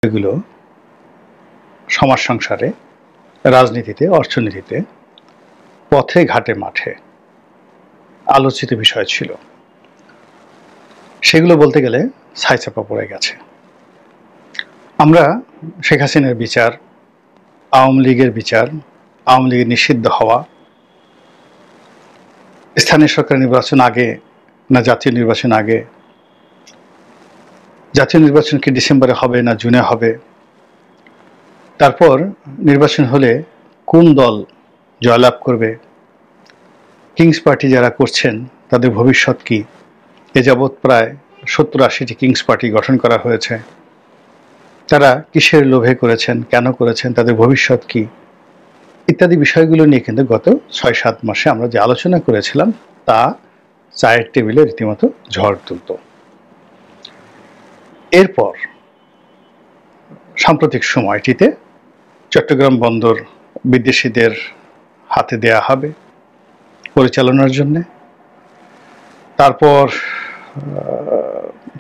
এগুলো সমাজ সংসারে, রাজনীতিতে, অর্থনীতিতে, পথে ঘাটে মাঠে আলোচিত বিষয় ছিল, সেগুলো বলতে গেলে ছাইচাপা পড়ে গেছে। আমরা শেখ হাসিনার বিচার, আওয়ামী লীগের বিচার, আওয়ামী লীগের নিষিদ্ধ হওয়া, স্থানীয় সরকার নির্বাচন আগে না জাতীয় নির্বাচন আগে, জাতীয় নির্বাচন কি ডিসেম্বরে হবে না জুনে হবে, তারপর নির্বাচন হলে কোন দল জয়লাভ করবে, কিংস পার্টি যারা করছেন তাদের ভবিষ্যৎ কি, এ যাবৎ প্রায় 70-80টি কিংস পার্টি গঠন করা হয়েছে, তারা কিসের লোভে করেছেন, কেন করেছেন, তাদের ভবিষ্যৎ কি, ইত্যাদি বিষয়গুলো নিয়ে কিন্তু গত 6-7 মাসে আমরা যে আলোচনা করেছিলাম তা চায়ের টেবিলে রীতিমতো ঝড় তুলত। এরপর সাম্প্রতিক সময়টিতে চট্টগ্রাম বন্দর বিদেশিদের হাতে দেয়া হবে পরিচালনার জন্য। তারপর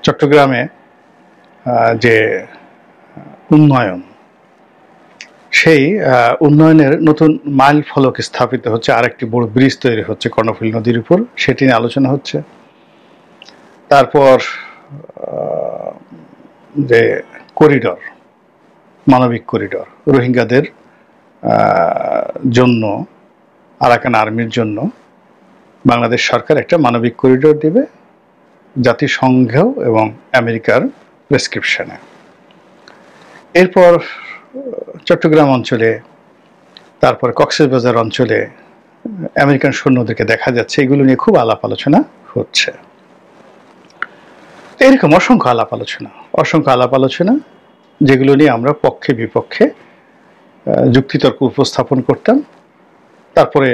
চট্টগ্রামে যে উন্নয়ন, সেই উন্নয়নের নতুন মাইল ফলক স্থাপিত হচ্ছে, আরেকটি বড় ব্রিজ তৈরি হচ্ছে কর্ণফুলী নদীর উপর, সেটি নিয়ে আলোচনা হচ্ছে। তারপর যে করিডর, মানবিক করিডর, রোহিঙ্গাদের জন্য, আরাকান আর্মির জন্য বাংলাদেশ সরকার একটা মানবিক করিডর দেবে জাতিসংঘ এবং আমেরিকার প্রেসক্রিপশনে। এরপর চট্টগ্রাম অঞ্চলে, তারপর কক্সবাজার অঞ্চলে আমেরিকান সৈন্যদেরকে দেখা যাচ্ছে, এগুলো নিয়ে খুব আলাপ আলোচনা হচ্ছে। এরকম অসংখ্য আলাপ আলোচনা যেগুলো নিয়ে আমরা পক্ষে বিপক্ষে যুক্তিতর্ক উপস্থাপন করতাম, তারপরে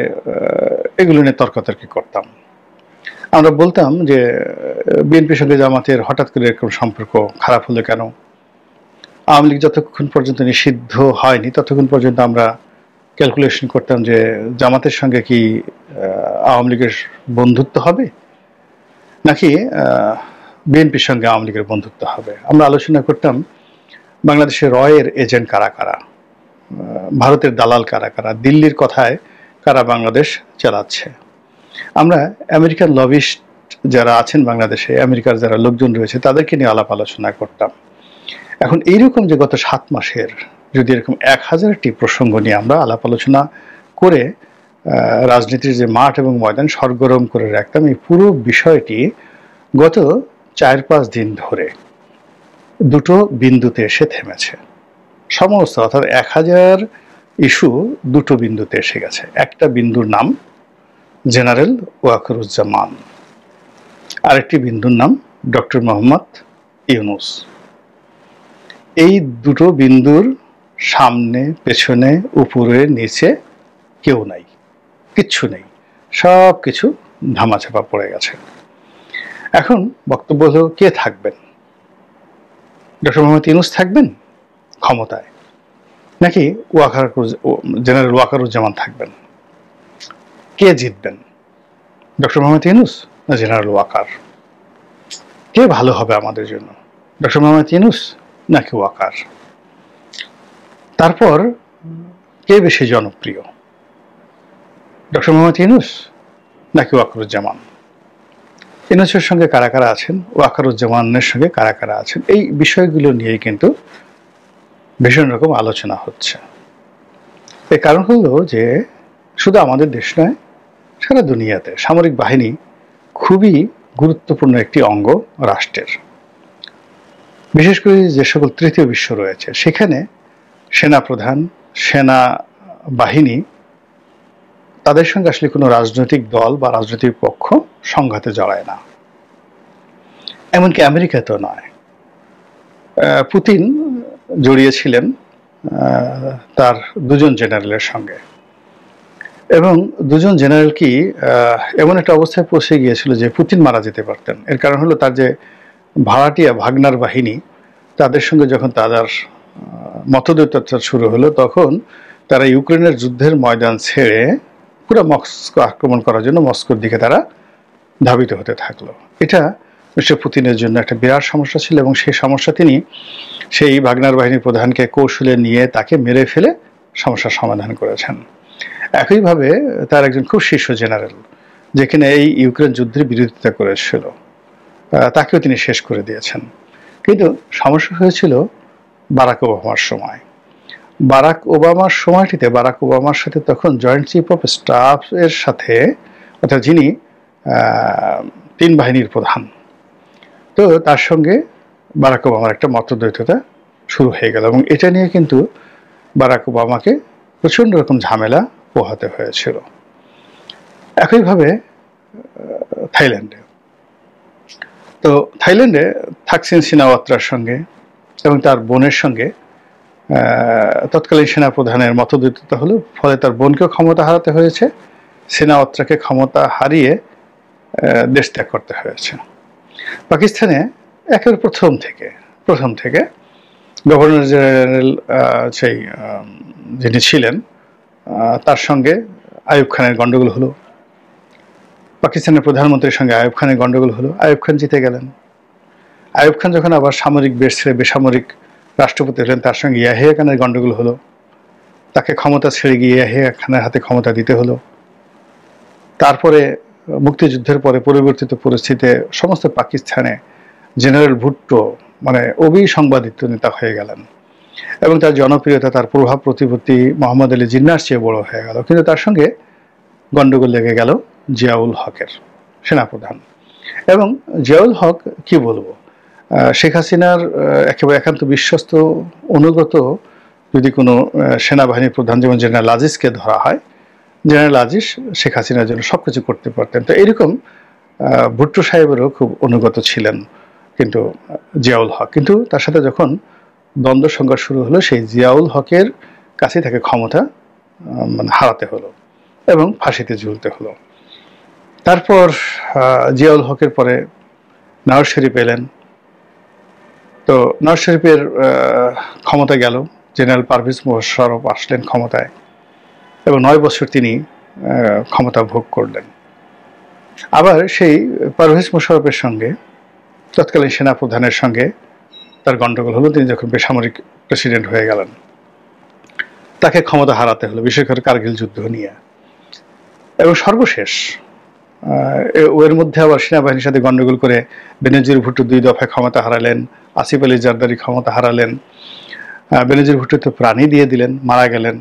এগুলো নিয়ে তর্কাতর্কি করতাম। আমরা বলতাম যে বিএনপির সঙ্গে জামাতের হঠাৎ করে এরকম সম্পর্ক খারাপ হলো কেন, আওয়ামী লীগ যতক্ষণ পর্যন্ত নিষিদ্ধ হয়নি ততক্ষণ পর্যন্ত আমরা ক্যালকুলেশন করতাম যে জামাতের সঙ্গে কি আওয়ামী লীগের বন্ধুত্ব হবে নাকি বিএনপির সঙ্গে আওয়ামী লীগের বন্ধুত্ব হবে। আমরা আলোচনা করতাম বাংলাদেশের রয়ের এজেন্ট কারা কারা, ভারতের দালাল কারা কারা, দিল্লির কথায় কারা বাংলাদেশ চালাচ্ছে। আমরা আমেরিকান লবিস্ট যারা আছেন বাংলাদেশে, আমেরিকার যারা লোকজন রয়েছে তাদেরকে নিয়ে আলাপ আলোচনা করতাম। এখন এইরকম যে গত 7 মাসের যদি এরকম 1000টি প্রসঙ্গ নিয়ে আমরা আলাপ আলোচনা করে রাজনীতির যে মাঠ এবং ময়দান সরগরম করে রাখতাম, এই পুরো বিষয়টি গত 4-5 দিন ধরে দুটো বিন্দুতে এসে থেমেছে। সমস্ত অর্থাৎ 1000 ইস্যু দুটো বিন্দুতে এসে গেছে। একটা বিন্দুর নাম জেনারেল ওয়াকারুজ্জামান, আরেকটি বিন্দুর নাম ডক্টর মোহাম্মদ ইউনূস। এই দুটো বিন্দুর সামনে পেছনে উপরে নিচে কেউ নাই, কিচ্ছু নেই, সব কিছু ধামাচাপা পড়ে গেছে। এখন বক্তব্য হলো কে থাকবেন, ডক্টর মোহাম্মদ ইউনূস থাকবেন ক্ষমতায় নাকি জেনারেল ওয়াকারুজ্জামান থাকবেন, কে জিতবেন, ডক্টর মোহাম্মদ ইউনূস না জেনারেল ওয়াকার, কে ভালো হবে আমাদের জন্য, ডক্টর মোহাম্মদ ইউনূস নাকি ওয়াকার, তারপর কে বেশি জনপ্রিয়, ডক্টর মোহাম্মদ ইউনূস নাকি ওয়াকারুজ্জামান, ইউনূসের সঙ্গে কারা কারা আছেন, ওয়াকারুজ্জামানের সঙ্গে কারা কারা আছেন, এই বিষয়গুলো নিয়ে কিন্তু ভীষণ রকম আলোচনা হচ্ছে। এর কারণ হলো যে শুধু আমাদের দেশ নয়, সারা দুনিয়াতে সামরিক বাহিনী খুবই গুরুত্বপূর্ণ একটি অঙ্গ রাষ্ট্রের। বিশেষ করে যে সকল তৃতীয় বিশ্ব রয়েছে সেখানে সেনাপ্রধান, সেনা বাহিনী, তাদের সঙ্গে আসলে কোনো রাজনৈতিক দল বা রাজনৈতিক পক্ষ সংঘাতে জড়ায় না, এমনকি আমেরিকাতেও নয়। পুতিন জড়িয়েছিলেন তার দুজন জেনারেলের সঙ্গে, এবং দুজন জেনারেল কি এমন একটা অবস্থায় পৌঁছে গিয়েছিল যে পুতিন মারা যেতে পারতেন। এর কারণ হলো তার যে ভাড়াটিয়া ভাগনার বাহিনী, তাদের সঙ্গে যখন তাদের মতদ্বৈততা শুরু হলো তখন তারা ইউক্রেনের যুদ্ধের ময়দান ছেড়ে পুরো মস্কো আক্রমণ করার জন্য মস্কোর দিকে তারা ধাবিত হতে থাকলো। এটা মিস্টার পুতিনের জন্য একটা বিরাট সমস্যা ছিল, এবং সেই সমস্যা তিনি সেই ভাগনার বাহিনীর প্রধানকে কৌশলে নিয়ে তাকে মেরে ফেলে সমস্যার সমাধান করেছেন। একইভাবে তার একজন খুব শীর্ষ জেনারেল, যেখানে এই ইউক্রেন যুদ্ধের বিরোধিতা করেছিল, তাকেও তিনি শেষ করে দিয়েছেন। কিন্তু সমস্যা হয়েছিল বারাক ওবামার সময়। বারাক ওবামার সময়টিতে বারাক ওবামার সাথে তখন জয়েন্ট চিফ অফ স্টাফ এর সাথে, অর্থাৎ যিনি 3 বাহিনীর প্রধান, তো তার সঙ্গে বারাক ওবামার একটা মতদ্বৈধতা শুরু হয়ে গেল, এবং এটা নিয়ে কিন্তু বারাক ওবামাকে প্রচণ্ড রকম ঝামেলা পোহাতে হয়েছিল। একইভাবে থাইল্যান্ডে, তো থাইল্যান্ডে থাকসিন সিনাওয়াত্রার সঙ্গে এবং তার বোনের সঙ্গে তৎকালীন সেনাপ্রধানের মতদ্বৈধতা হলো, ফলে তার বোনকেও ক্ষমতা হারাতে হয়েছে, সিনাওয়াত্রাকে ক্ষমতা হারিয়ে দেশ ত্যাগ করতে হয়েছে। পাকিস্তানে একেবারে প্রথম থেকে গভর্নর জেনারেল সেই যিনি ছিলেন তার সঙ্গে আইয়ুব খানের গন্ডগোল হলো, পাকিস্তানের প্রধানমন্ত্রীর সঙ্গে আইয়ুব খানের গন্ডগোল হলো, আইয়ুব খান জিতে গেলেন। আইয়ুব খান যখন আবার সামরিক বেশ ছেড়ে বেসামরিক রাষ্ট্রপতি হলেন, তার সঙ্গে ইয়াহিয়া খানের গন্ডগোল হলো, তাকে ক্ষমতা ছেড়ে গিয়ে ইয়াহিয়া খানের হাতে ক্ষমতা দিতে হলো। তারপরে মুক্তিযুদ্ধের পরে পরিবর্তিত পরিস্থিতিতে সমস্ত পাকিস্তানে জেনারেল ভুট্টো মানে অবিসংবাদিত নেতা হয়ে গেলেন, এবং তার জনপ্রিয়তা, তার প্রভাব প্রতিপত্তি মোহাম্মদ আলী জিন্নাহর চেয়ে বড় হয়ে গেল। কিন্তু তার সঙ্গে গন্ডগোল লেগে গেল জিয়াউল হকের, সেনাপ্রধান। এবং জিয়াউল হক কি বলবো, শেখ হাসিনার একেবারে একান্ত বিশ্বস্ত অনুগত যদি কোনো সেনাবাহিনীর প্রধান যেমন জেনারেল আজিজকে ধরা হয়, জেনারেল আজিজ শেখ হাসিনার জন্য সব কিছু করতে পারতেন। তো এরকম ভুট্টো সাহেবেরও খুব অনুগত ছিলেন কিন্তু জিয়াউল হক। কিন্তু তার সাথে যখন দ্বন্দ্ব সংঘর্ষ শুরু হলো, সেই জিয়াউল হকের কাছে তাকে ক্ষমতা মানে হারাতে হলো এবং ফাঁসিতে ঝুলতে হলো। তারপর জিয়াউল হকের পরে নওয়াজ শরীফ এলেন। তো নওয়াজ শরীফের ক্ষমতা গেল, জেনারেল পারভেজ মোশাররফ আসলেন ক্ষমতায়, এবং 9 বছর তিনি ক্ষমতা ভোগ করলেন। আবার সেই পারভেজ মোশাররফের সঙ্গে তৎকালীন সেনাপ্রধানের সঙ্গে তার গন্ডগোল হলো, তিনি যখন বেসামরিক প্রেসিডেন্ট হয়ে গেলেন, তাকে ক্ষমতা হারাতে হলো, বিশেষ করে কার্গিল যুদ্ধ নিয়ে। এবং সর্বশেষ ওর মধ্যে আবার সেনাবাহিনীর সাথে গন্ডগোল করে বেনজির ভুট্টো 2 দফায় ক্ষমতা হারালেন, আসিফ আলী জারদারি ক্ষমতা হারালেন, বেনজির ভুট্টো তো প্রাণই দিয়ে দিলেন, মারা গেলেন।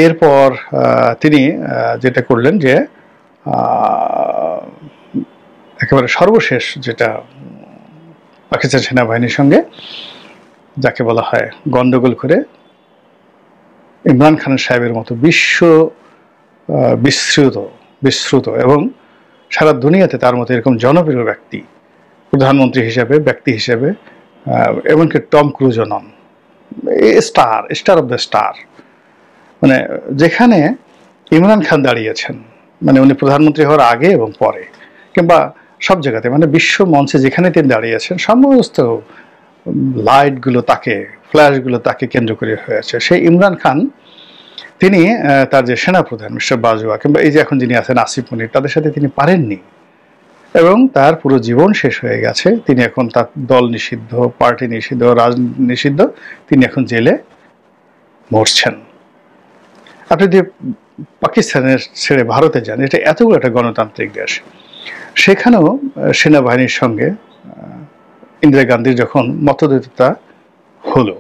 এরপর তিনি যেটা করলেন যে একেবারে সর্বশেষ যেটা পাকিস্তান সেনাবাহিনীর সঙ্গে যাকে বলা হয় গন্ডগোল করে ইমরান খান সাহেবের মতো বিশ্রুত এবং সারা দুনিয়াতে তার মতো এরকম জনপ্রিয় ব্যক্তি, প্রধানমন্ত্রী হিসেবে, ব্যক্তি হিসেবে, এমনকি টম ক্রুজও নন, স্টার অফ দ্য স্টার, মানে যেখানে ইমরান খান দাঁড়িয়েছেন, মানে উনি প্রধানমন্ত্রী হওয়ার আগে এবং পরে, কিংবা সব জায়গাতে, মানে বিশ্ব মঞ্চে যেখানে তিনি দাঁড়িয়েছেন সমস্ত লাইটগুলো তাকে, ফ্ল্যাশগুলো তাকে কেন্দ্র করে হয়েছে। সেই ইমরান খান তিনি তার যে সেনাপ্রধান মিস্টার বাজওয়া, কিংবা এই যে এখন যিনি আছেন আসিফ মনির, তাদের সাথে তিনি পারেননি, এবং তার পুরো জীবন শেষ হয়ে গেছে। তিনি এখন তার দল নিষিদ্ধ, পার্টি নিষিদ্ধ, রাজনীতি নিষিদ্ধ, তিনি এখন জেলে মরছেন। আপনি যদি পাকিস্তানের ছেড়ে ভারতে যান, এটা এতগুলো একটা গণতান্ত্রিক দেশ, সেখানেও সেনাবাহিনীর সঙ্গে ইন্দিরা গান্ধীর যখন মতদ্বৈধতা হলো,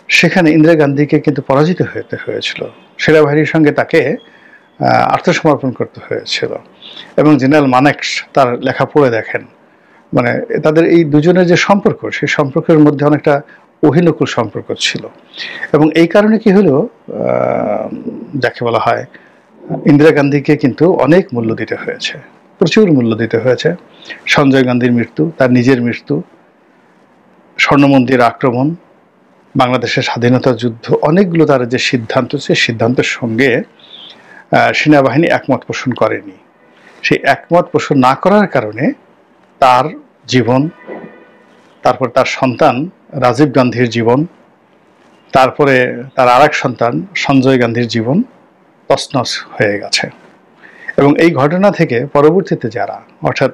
সেখানে ইন্দিরা গান্ধীকে কিন্তু পরাজিত হতে হয়েছিল, সেনাবাহিনীর সঙ্গে তাকে আত্মসমর্পণ করতে হয়েছিল। এবং জেনারেল মানেকশ তার লেখা পড়ে দেখেন, মানে তাদের এই দুজনের যে সম্পর্ক, সেই সম্পর্কের মধ্যে অনেকটা অহিনকুল সম্পর্ক ছিল। এবং এই কারণে কি হলো, যাকে বলা হয় ইন্দিরা গান্ধীকে কিন্তু অনেক মূল্য দিতে হয়েছে, প্রচুর মূল্য দিতে হয়েছে। সঞ্জয় গান্ধীর মৃত্যু, তার নিজের মৃত্যু, স্বর্ণমন্দির আক্রমণ, বাংলাদেশের স্বাধীনতা যুদ্ধ, অনেকগুলো তার যে সিদ্ধান্ত, সেই সিদ্ধান্তের সঙ্গে সেনাবাহিনী একমত পোষণ করেনি। সেই একমত পোষণ না করার কারণে তার জীবন, তারপর তার সন্তান রাজীব গান্ধীর জীবন, তারপরে তার আরেক সন্তান সঞ্জয় গান্ধীর জীবন তছনছ হয়ে গেছে। এবং এই ঘটনা থেকে পরবর্তীতে যারা, অর্থাৎ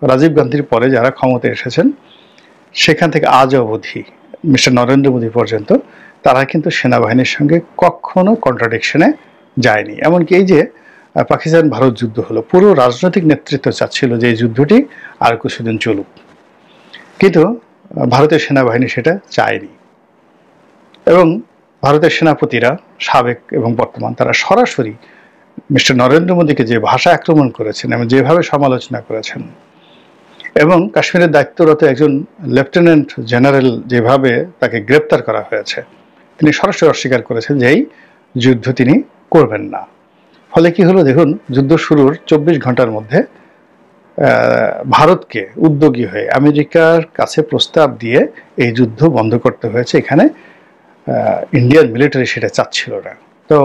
রাজীব গান্ধীর পরে যারা ক্ষমতায় এসেছেন সেখান থেকে আজ অবধি মিস্টার নরেন্দ্র মোদী পর্যন্ত তারা কিন্তু সেনাবাহিনীর সঙ্গে কখনো কন্ট্রাডিকশনে যায়নি। এমনকি এই যে পাকিস্তান ভারত যুদ্ধ হলো, পুরো রাজনৈতিক নেতৃত্ব চাচ্ছিল যে এই যুদ্ধটি আর কিছুদিন চলুক, কিন্তু ভারতের সেনাবাহিনী সেটা চায়নি। এবং ভারতের সেনাপতিরা সাবেক এবং বর্তমান তারা সরাসরি মিস্টার নরেন্দ্র মোদীকে যে ভাষা আক্রমণ করেছেন এবং যেভাবে সমালোচনা করেছেন, এবং কাশ্মীরের দায়িত্বরত একজন লেফটেন্যান্ট জেনারেল যেভাবে তাকে গ্রেপ্তার করা হয়েছে, তিনি সরাসরি অস্বীকার করেছেন যে এই যুদ্ধ তিনি করবেন না। ফলে কি হলো দেখুন, যুদ্ধ শুরুর 24 ঘন্টার মধ্যে ভারতকে উদ্যোগী হয়ে আমেরিকার কাছে প্রস্তাব দিয়ে এই যুদ্ধ বন্ধ করতে হয়েছে। এখানে ইন্ডিয়ান মিলিটারি সেটা চাচ্ছিল না। তো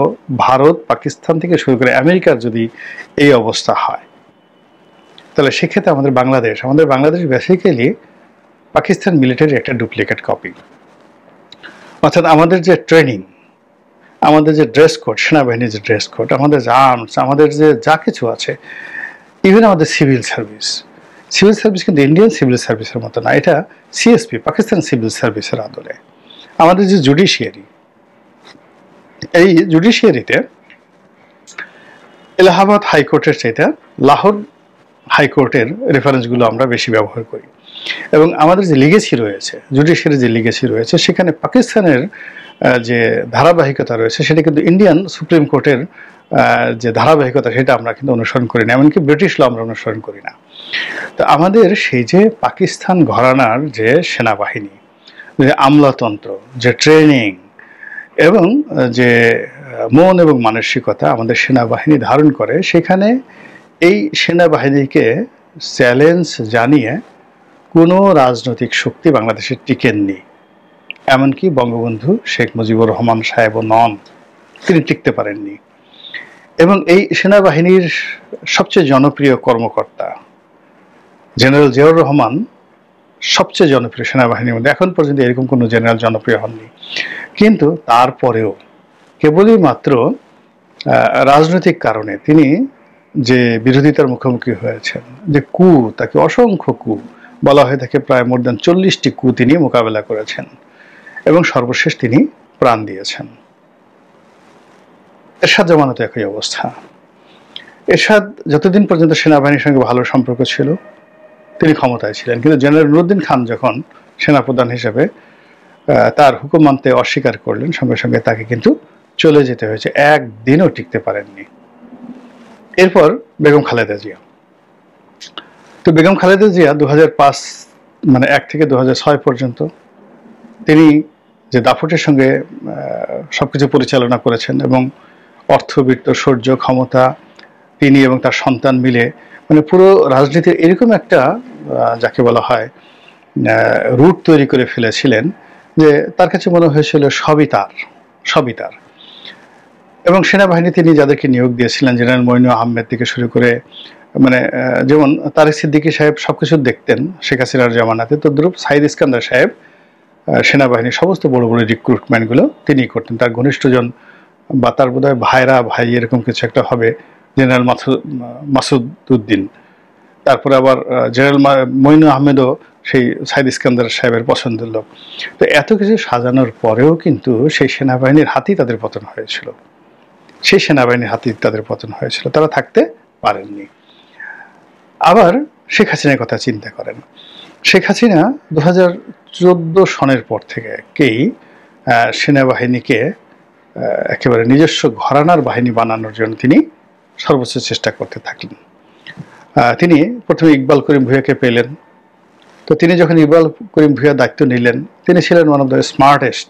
ভারত, পাকিস্তান থেকে শুরু করে আমেরিকার যদি এই অবস্থা হয়, তাহলে সেক্ষেত্রে আমাদের বাংলাদেশ বেসিক্যালি পাকিস্তান মিলিটারির একটা ডুপ্লিকেট কপি। অর্থাৎ আমাদের যে ট্রেনিং, আমাদের যে ড্রেস কোড, সেনাবাহিনীর যে ড্রেস কোড, আমাদের যে আর্মস, আমাদের যে যা কিছু আছে, ইভেন আমাদের সিভিল সার্ভিস কিন্তু ইন্ডিয়ান সিভিল সার্ভিসের মতো না, এটা সিএসপি, পাকিস্তান সিভিল সার্ভিসের আদলে। আমাদের যে জুডিশিয়ারি, এই জুডিশিয়ারিতে এলাহাবাদ হাইকোর্টের চাইতে লাহোর হাইকোর্টের রেফারেন্সগুলো আমরা বেশি ব্যবহার করি। এবং আমাদের যে লিগেসি রয়েছে, জুডিশিয়ারি যে লিগেসি রয়েছে, সেখানে পাকিস্তানের যে ধারাবাহিকতা রয়েছে সেটা কিন্তু ইন্ডিয়ান সুপ্রিম কোর্টের যে ধারাবাহিকতা সেটা আমরা কিন্তু অনুসরণ করি না, এমনকি ব্রিটিশ ল আমরা অনুসরণ করি না। তো আমাদের সেই যে পাকিস্তান ঘরানার যে সেনাবাহিনী, যে আমলাতন্ত্র, যে ট্রেনিং এবং যে মন এবং মানসিকতা আমাদের সেনাবাহিনী ধারণ করে, সেখানে এই সেনাবাহিনীকে চ্যালেঞ্জ জানিয়ে কোনো রাজনৈতিক শক্তি বাংলাদেশে টিকেননি। এমনকি বঙ্গবন্ধু শেখ মুজিবুর রহমান সাহেবও নন, তিনি টিকতে পারেননি। এবং এই সেনাবাহিনীর সবচেয়ে জনপ্রিয় কর্মকর্তা জেনারেল জিয়াউর রহমান সবচেয়ে জনপ্রিয় সেনাবাহিনীর মধ্যে। এখন পর্যন্ত এরকম কোনো জেনারেল জনপ্রিয় হননি, কিন্তু তারপরেও কেবলই মাত্র রাজনৈতিক কারণে তিনি যে বিরোধিতার মুখোমুখি হয়েছেন, যে কু, তাকে অসংখ্য কু বলা হয়ে থাকে, প্রায় মোর দ্যান 40টি কু তিনি মোকাবেলা করেছেন এবং সর্বশেষ তিনি প্রাণ দিয়েছেন। এরশাদ জামানত একই অবস্থা। এরশাদ যতদিন পর্যন্ত সেনাবাহিনীর সঙ্গে ভালো সম্পর্ক ছিল তিনি ক্ষমতায় ছিলেন, কিন্তু জেনারেল নুরুদ্দিন খান যখন সেনাপ্রধান হিসেবে তার হুকুম মানতে অস্বীকার করলেন, সঙ্গে সঙ্গে তাকে কিন্তু চলে যেতে হয়েছে, একদিনও টিকতে পারেননি। এরপর বেগম খালেদা জিয়া। তো বেগম খালেদা জিয়া 2005 মানে 1 থেকে 2006 পর্যন্ত তিনি যে দাপটের সঙ্গে সবকিছু পরিচালনা করেছেন এবং অর্থবিত্ত, শৌর্য, ক্ষমতা তিনি এবং তার সন্তান মিলে মানে পুরো রাজনীতির এরকম একটা যাকে বলা হয় রুট তৈরি করে ফেলেছিলেন যে তার কাছে মনে হয়েছিল সবই তার। এবং সেনাবাহিনী তিনি যাদেরকে নিয়োগ দিয়েছিলেন, জেনারেল মইনু আহমেদ থেকে শুরু করে, মানে যেমন তারেক সিদ্দিকী সাহেব সবকিছু দেখতেন শেখ হাসিনার জামানাতে, তো দ্রুপ সাইদ ইস্কান্দার সাহেব সেনাবাহিনীর সমস্ত বড় বড় রিক্রুটমেন্টগুলো তিনিই করতেন। তার ঘনিষ্ঠজন বা তার বোধহয় ভাই এরকম কিছু একটা হবে, জেনারেল মাসুদ উদ্দিন। তারপরে আবার জেনারেল মইনু আহমেদও সেই সাইদ ইস্কান্দার সাহেবের পছন্দের লোক। তো এত কিছু সাজানোর পরেও কিন্তু সেই সেনাবাহিনীর হাতেই তাদের পতন হয়েছিল, তারা থাকতে পারেননি। আবার শেখ হাসিনার কথা চিন্তা করেন। শেখ হাসিনা 2014 সনের পর থেকেই সেনাবাহিনীকে একেবারে নিজস্ব ঘরানার বাহিনী বানানোর জন্য তিনি সর্বোচ্চ চেষ্টা করতে থাকলেন। তিনি প্রথমে ইকবাল করিম ভূঁইয়াকে পেলেন। তো তিনি যখন ইকবাল করিম ভূঁইয়া দায়িত্ব নিলেন, তিনি ছিলেন one of the smartest,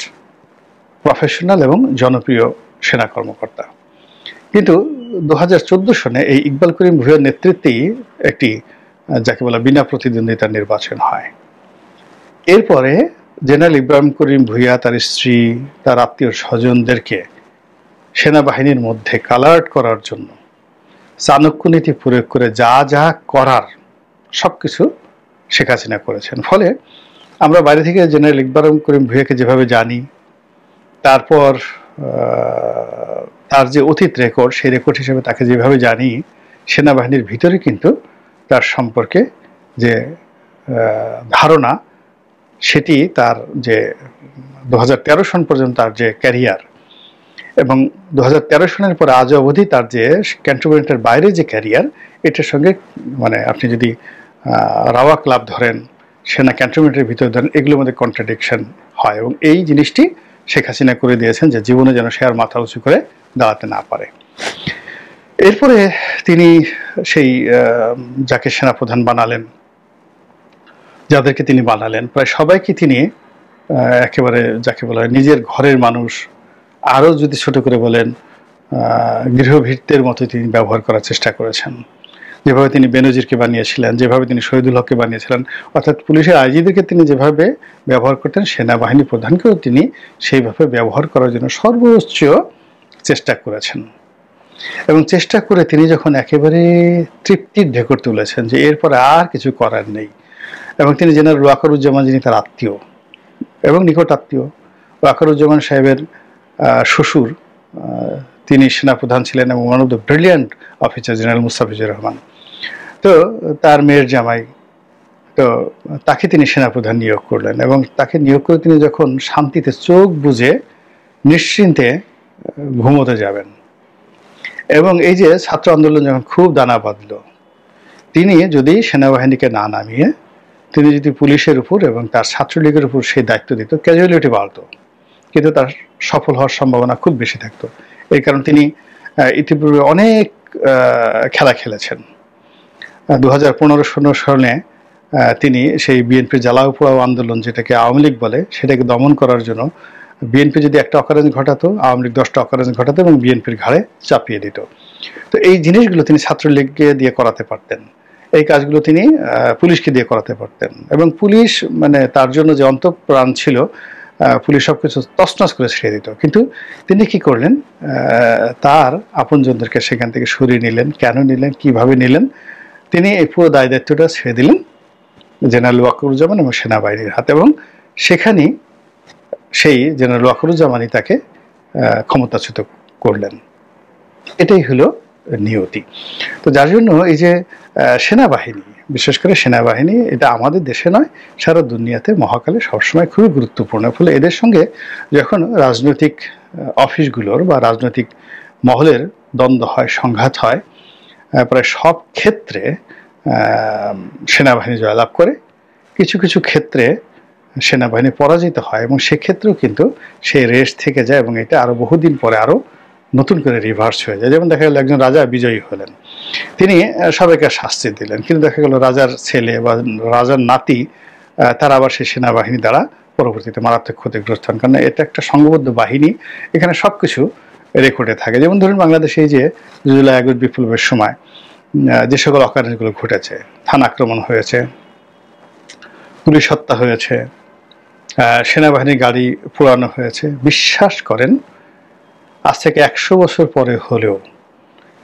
professional এবং জনপ্রিয় সেনা কর্মকর্তা। কিন্তু 2014 সনে এই ইকবাল করিম ভূঁইয়ার নেতৃত্বেই একটি যাকে বলা বিনা প্রতিদ্বন্দ্বিতার নির্বাচন হয়। এরপরে জেনারেল ইব্রাহিম করিম ভূঁইয়া, তার স্ত্রী, তার আত্মীয় স্বজনদেরকে সেনাবাহিনীর মধ্যে কালার্ট করার জন্য চাণক্য নীতি প্রয়োগ করে যা করার সবকিছু শেখ হাসিনা করেছেন। ফলে আমরা বাইরে থেকে জেনারেল ইব্রাহিম করিম ভূঁইয়াকে যেভাবে জানি, তারপর তার যে অতীত রেকর্ড, সেই রেকর্ড হিসেবে তাকে যেভাবে জানি, সেনাবাহিনীর ভিতরে কিন্তু তার সম্পর্কে যে ধারণা, সেটি তার যে 2013 সন পর্যন্ত তার যে ক্যারিয়ার, এবং 2013 সনের পরে আজ অবধি তার যে ক্যান্টনমেন্টের বাইরে যে ক্যারিয়ার, এটার সঙ্গে মানে আপনি যদি রাওয়া ক্লাব ধরেন, সেনা ক্যান্টনমেন্টের ভিতরে ধরেন, এগুলোর মধ্যে কন্ট্রাডিকশন হয়, এবং এই জিনিসটি শেখ হাসিনা করে দিয়েছেন যে জীবনে যেন সে আর মাথা উঁচু করে দাঁড়াতে না পারে। এরপরে তিনি সেই যাকে সেনাপ্রধান বানালেন, যাদেরকে তিনি বানালেন, প্রায় সবাইকে তিনি একেবারে যাকে বলা হয় নিজের ঘরের মানুষ, আরও যদি ছোট করে বলেন গৃহভৃত্যের মতো তিনি ব্যবহার করার চেষ্টা করেছেন। যেভাবে তিনি বেনজিরকে বানিয়েছিলেন, যেভাবে তিনি শহীদুল হককে বানিয়েছিলেন, অর্থাৎ পুলিশের আইজিদেরকে তিনি যেভাবে ব্যবহার করতেন, সেনাবাহিনী প্রধানকেও তিনি সেইভাবে ব্যবহার করার জন্য সর্বোচ্চ চেষ্টা করেছেন। এবং চেষ্টা করে তিনি যখন একেবারে তৃপ্তির ঢেকুর তুলেছেন যে এরপরে আর কিছু করার নেই, এবং তিনি জেনারেল ওয়াকারুজ্জামান, যিনি তার আত্মীয় এবং নিকট আত্মীয়, ওয়াকারুজ্জামান সাহেবের শ্বশুর, তিনি সেনাপ্রধান ছিলেন এবং one of the brilliant officer general Mustafizur Rahman, তো তার মেয়ের জামাই, তো তাকে তিনি সেনাপ্রধান নিয়োগ করলেন। এবং তাকে নিয়োগ করে তিনি যখন শান্তিতে চোখ বুজে নিশ্চিন্তে ঘুমোতে যাবেন, এবং এই যে ছাত্র আন্দোলন যখন খুব দানা বাঁধল, তিনি যদি সেনাবাহিনীকে না নামিয়ে তিনি যদি পুলিশের উপর এবং তার ছাত্রলীগের উপর সেই দায়িত্ব দিত, ক্যাজুয়ালিটি বাড়ত, কিন্তু তার সফল হওয়ার সম্ভাবনা খুব বেশি থাকতো। এই কারণ তিনি ইতিপূর্বে অনেক খেলা খেলেছেন। 2015-16 সালে তিনি সেই বিএনপির জ্বালাও পোড়াও আন্দোলন, যেটাকে আওয়ামী লীগ বলে, সেটাকে দমন করার জন্য বিএনপি যদি একটা অকারেন্স ঘটাতো, আওয়ামী লীগ 10টা অকারেন্স ঘটাতো এবং বিএনপির ঘাড়ে চাপিয়ে দিত। তো এই জিনিসগুলো তিনি ছাত্রলীগকে দিয়ে করাতে পারতেন, এই কাজগুলো তিনি পুলিশকে দিয়ে করাতে পারতেন, এবং পুলিশ মানে তার জন্য যে অন্তঃপ্রাণ ছিল, পুলিশ সব কিছু তছনছ করে ছেড়ে দিত। কিন্তু তিনি কি করলেন, তার আপনজনদেরকে সেখান থেকে সরিয়ে নিলেন। কেন নিলেন, কিভাবে নিলেন, তিনি এই পুরো দায় দায়িত্বটা ছেড়ে দিলেন জেনারেল ওয়াকারুজ্জামান এবং সেনাবাহিনীর হাতে, এবং সেখানেই সেই জেনারেল ওয়াকারুজ্জামানই তাকে ক্ষমতাচ্যুত করলেন। এটাই হলো নিয়তি। তো যার জন্য এই যে সেনাবাহিনী, বিশেষ করে সেনাবাহিনী, এটা আমাদের দেশে নয়, সারা দুনিয়াতে মহাকালে সবসময় খুবই গুরুত্বপূর্ণ। ফলে এদের সঙ্গে যখন রাজনৈতিক অফিসগুলোর বা রাজনৈতিক মহলের দ্বন্দ্ব হয়, সংঘাত হয়, প্রায় সব ক্ষেত্রে সেনাবাহিনী জয়লাভ করে, কিছু কিছু ক্ষেত্রে সেনাবাহিনী পরাজিত হয়, এবং সেক্ষেত্রেও কিন্তু সেই রেস থেকে যায়, এবং এটা আরও বহুদিন পরে আরও নতুন করে রিভার্স হয়ে যায়। যেমন দেখা গেল একজন রাজা বিজয়ী হলেন, তিনি সবাইকে শাস্তি দিলেন, কিন্তু দেখা গেল রাজার ছেলে বা রাজার নাতি তারা আবার সেই সেনাবাহিনী দ্বারা পরবর্তীতে মারাত্মক ক্ষতিগ্রস্ত হন, কারণ এটা একটা সংঘবদ্ধ বাহিনী, এখানে সব কিছু রেকর্ডে থাকে। যেমন ধরুন বাংলাদেশে এই যে জুলাই আগস্ট বিপ্লবের সময় যে সকল অকারেন্সগুলো ঘটেছে, থানা আক্রমণ হয়েছে, পুলিশ হত্যা হয়েছে, সেনাবাহিনীর গাড়ি পোড়ানো হয়েছে, বিশ্বাস করেন আজ থেকে 100 বছর পরে হলেও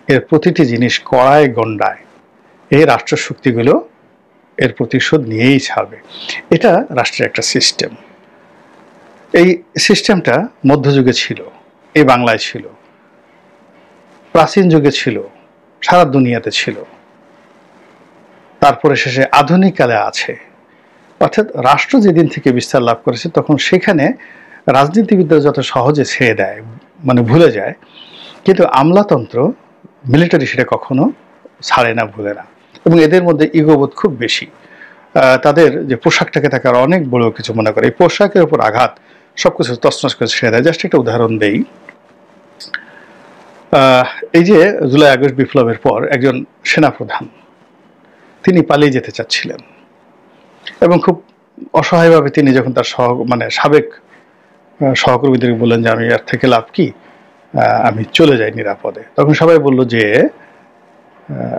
এর প্রতিটি জিনিস কড়ায় গণ্ডায় এই রাষ্ট্রশক্তিগুলো এর প্রতিশোধ নিয়েই ছাড়বে। এটা রাষ্ট্রের একটা সিস্টেম। এই সিস্টেমটা মধ্যযুগে ছিল, এই বাংলায় ছিল, প্রাচীন যুগে ছিল, সারা দুনিয়াতে ছিল, তারপরে শেষে আধুনিক কালে আছে। অর্থাৎ রাষ্ট্র যেদিন থেকে বিস্তার লাভ করেছে, তখন সেখানে রাজনীতিবিদরা যত সহজে ছেড়ে দেয়, মানে ভুলে যায়, কিন্তু আমলাতন্ত্র, মিলিটারি সেটা কখনো ছাড়ে না, ভুলে না, এবং এদের মধ্যে ইগোবোধ খুব বেশি। তাদের যে পোশাকটাকে তাকে আর অনেক বড় কিছু মনে করে, এই পোশাকের উপর আঘাত সবকিছু তছনছ করে ছেড়ে দেয়। জাস্ট একটা উদাহরণ দেই, এই যে জুলাই আগস্ট বিপ্লবের পর একজন সেনাপ্রধান তিনি পালিয়ে যেতে চাচ্ছিলেন, এবং খুব অসহায়ভাবে তিনি যখন তার সাবেক সহকর্মীদেরকে বললেন যে আমি এর থেকে লাভ কি, আমি চলে যাই নিরাপদে, তখন সবাই বলল যে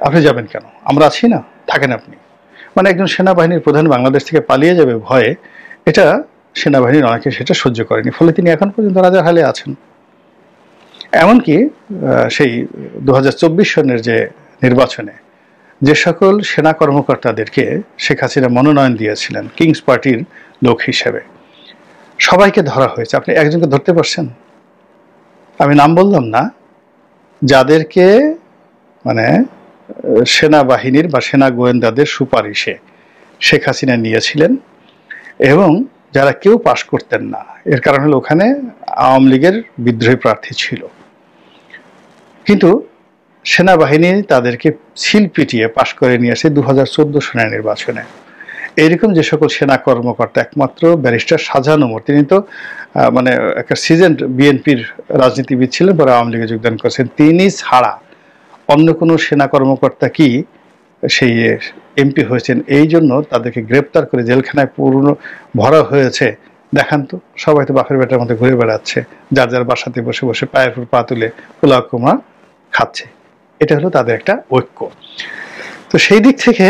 আপনি যাবেন কেন, আমরা আছি না, থাকেন আপনি। মানে একজন সেনাবাহিনীর প্রধান বাংলাদেশ থেকে পালিয়ে যাবে ভয়ে, এটা সেনাবাহিনীর অনেকে সেটা সহ্য করেনি, ফলে তিনি এখন পর্যন্ত রাজার হালে আছেন। এমনকি সেই 2024 সনের যে নির্বাচনে যে সকল সেনা কর্মকর্তাদেরকে শেখ হাসিনা মনোনয়ন দিয়েছিলেন কিংস পার্টির লোক হিসেবে, সবাইকে ধরা হয়েছে। আপনি একজনকে ধরতে পারছেন? আমি নাম বললাম না, যাদেরকে মানে সেনাবাহিনীর বা সেনা গোয়েন্দাদের সুপারিশে শেখ হাসিনা নিয়েছিলেন, এবং যারা কেউ পাশ করতেন না, এর কারণ হলো ওখানে আওয়ামী লীগের বিদ্রোহী প্রার্থী ছিল, কিন্তু সেনাবাহিনী তাদেরকে সিল পিটিয়ে পাশ করে নিয়ে আসে 2014 সনের নির্বাচনে। এইরকম যে সকল সেনা কর্মকর্তা, একমাত্র ব্যারিস্টার শাহজাহান ওমর, তিনি তো মানে একটা সিজেন্ড বিএনপির রাজনীতিবিদ ছিলেন, পরে আওয়ামী লীগে যোগদান করেছেন, তিনি ছাড়া অন্য কোনো সেনা কর্মকর্তা কি সেই এমপি হয়েছেন? এই জন্য তাদেরকে গ্রেপ্তার করে জেলখানায় ভরা হয়েছে। দেখান তো, সবাই তো বাপের বেটার মধ্যে ঘুরে বেড়াচ্ছে, যার যার বাসাতে বসে বসে পায়ের উপর পা তুলে পোলাও কুমড়া খাচ্ছে। এটা হলো তাদের একটা ঐক্য। তো সেই দিক থেকে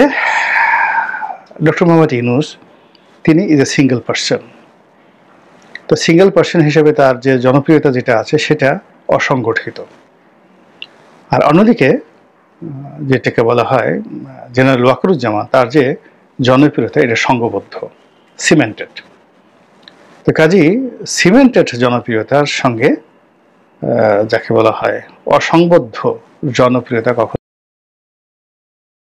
ডক্টর মোহাম্মদ ইউনূস, তিনি ইজ এ সিঙ্গেল পার্সন। তো সিঙ্গেল পার্সন হিসেবে তার যে জনপ্রিয়তা যেটা আছে সেটা অসংগঠিত। আর অন্যদিকে যেটাকে বলা হয় জেনারেল ওয়াকারুজ্জামান, তার যে জনপ্রিয়তা এটা সংঘবদ্ধ, সিমেন্টেড। তো কাজেই সিমেন্টেড জনপ্রিয়তার সঙ্গে যাকে বলা হয় অসংবদ্ধ জনপ্রিয়তা কখনো